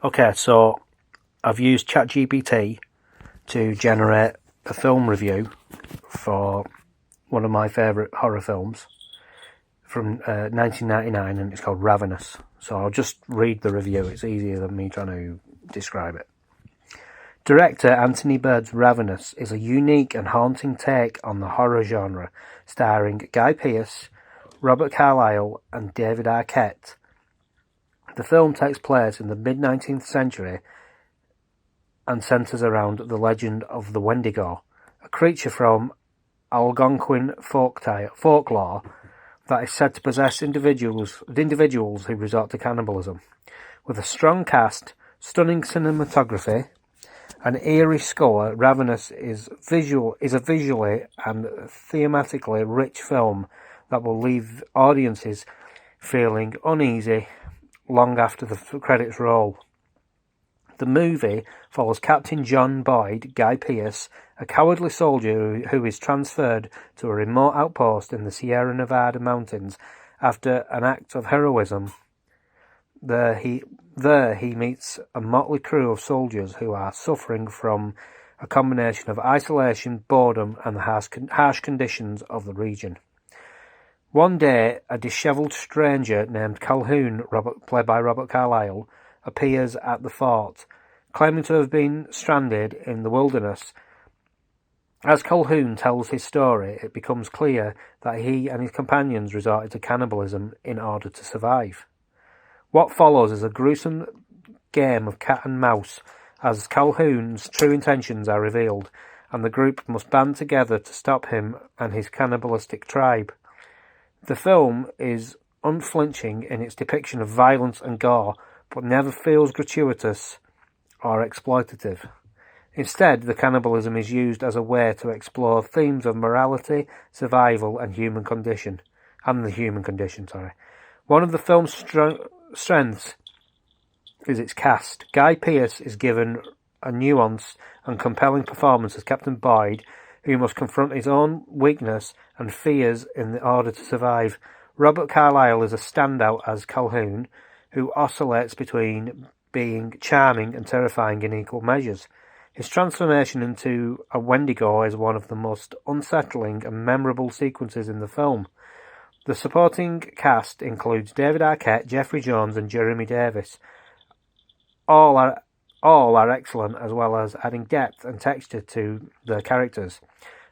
Okay, so I've used ChatGPT to generate a film review for one of my favourite horror films from 1999, and it's called Ravenous. So I'll just read the review, it's easier than me trying to describe it. Director Anthony Bird's Ravenous is a unique and haunting take on the horror genre, starring Guy Pearce, Robert Carlyle and David Arquette. The film takes place in the mid-19th century and centres around the legend of the Wendigo, a creature from Algonquin folklore that is said to possess individuals who resort to cannibalism. With a strong cast, stunning cinematography, an eerie score, Ravenous is a visually and thematically rich film that will leave audiences feeling uneasy long after the credits roll. The movie follows Captain John Boyd, Guy Pearce, a cowardly soldier who is transferred to a remote outpost in the Sierra Nevada mountains after an act of heroism. There he meets a motley crew of soldiers who are suffering from a combination of isolation, boredom, and the harsh conditions of the region. One day, a dishevelled stranger named Calhoun, played by Robert Carlyle, appears at the fort, claiming to have been stranded in the wilderness. As Calhoun tells his story, it becomes clear that he and his companions resorted to cannibalism in order to survive. What follows is a gruesome game of cat and mouse as Calhoun's true intentions are revealed, and the group must band together to stop him and his cannibalistic tribe. The film is unflinching in its depiction of violence and gore, but never feels gratuitous or exploitative. Instead, the cannibalism is used as a way to explore themes of morality, survival, and the human condition. One of the film's strengths is its cast. Guy Pearce is given a nuanced and compelling performance as Captain Boyd, who must confront his own weakness and fears in order to survive. Robert Carlyle is a standout as Calhoun, who oscillates between being charming and terrifying in equal measures. His transformation into a Wendigo is one of the most unsettling and memorable sequences in the film. The supporting cast includes David Arquette, Jeffrey Jones, and Jeremy Davis. All are excellent, as well as adding depth and texture to the characters.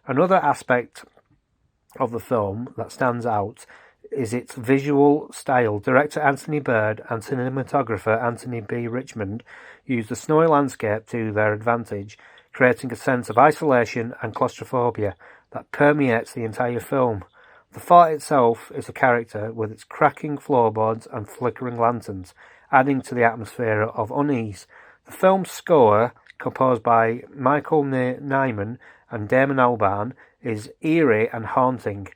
Another aspect of the film that stands out is its visual style. Director Anthony Bird and cinematographer Anthony B. Richmond used the snowy landscape to their advantage, creating a sense of isolation and claustrophobia that permeates the entire film. The fort itself is a character with its cracking floorboards and flickering lanterns, adding to the atmosphere of unease. The film's score, composed by Michael Nyman and Damon Albarn, is eerie and haunting,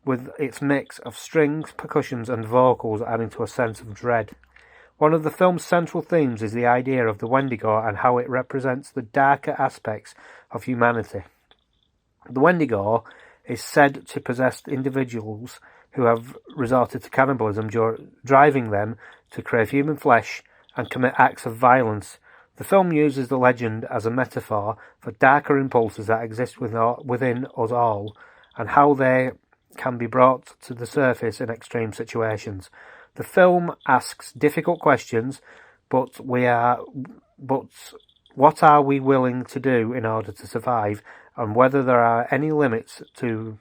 with its mix of strings, percussions, and vocals adding to a sense of dread. One of the film's central themes is the idea of the Wendigo and how it represents the darker aspects of humanity. The Wendigo is said to possess individuals who have resorted to cannibalism, driving them to crave human flesh and commit acts of violence. The film uses the legend as a metaphor for darker impulses that exist within us all, and how they can be brought to the surface in extreme situations. The film asks difficult questions, but what are we willing to do in order to survive, and whether there are any limits to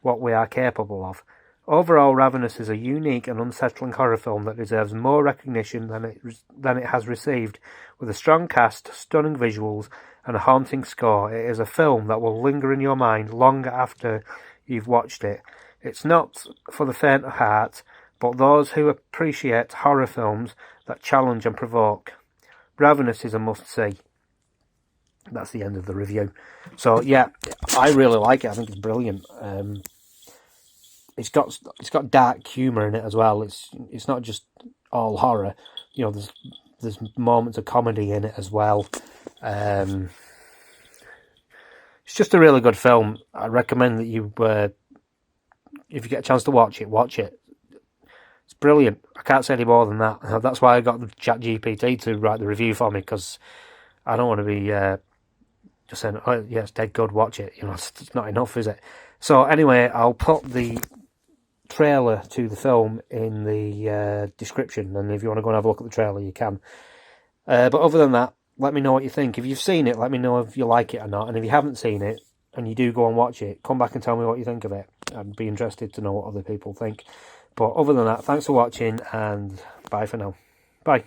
what we are capable of. Overall, Ravenous is a unique and unsettling horror film that deserves more recognition than it has received. With a strong cast, stunning visuals, and a haunting score, it is a film that will linger in your mind long after you've watched it. It's not for the faint of heart, but those who appreciate horror films that challenge and provoke. Ravenous is a must-see. That's the end of the review. So yeah, I really like it. I think it's brilliant. It's got dark humour in it as well. It's not just all horror. You know, there's moments of comedy in it as well. It's just a really good film. I recommend that you, if you get a chance to watch it, watch it. It's brilliant. I can't say any more than that. That's why I got the ChatGPT to write the review for me, because I don't want to be just saying, oh, yeah, it's dead good, watch it. It's not enough, is it? So anyway, I'll put the trailer to the film in the description, and if you want to go and have a look at the trailer, you can. But other than that, let me know what you think. If you've seen it, let me know if you like it or not. And if you haven't seen it, and you do go and watch it, come back and tell me what you think of it. I'd be interested to know what other people think. But other than that, thanks for watching, and bye for now. Bye.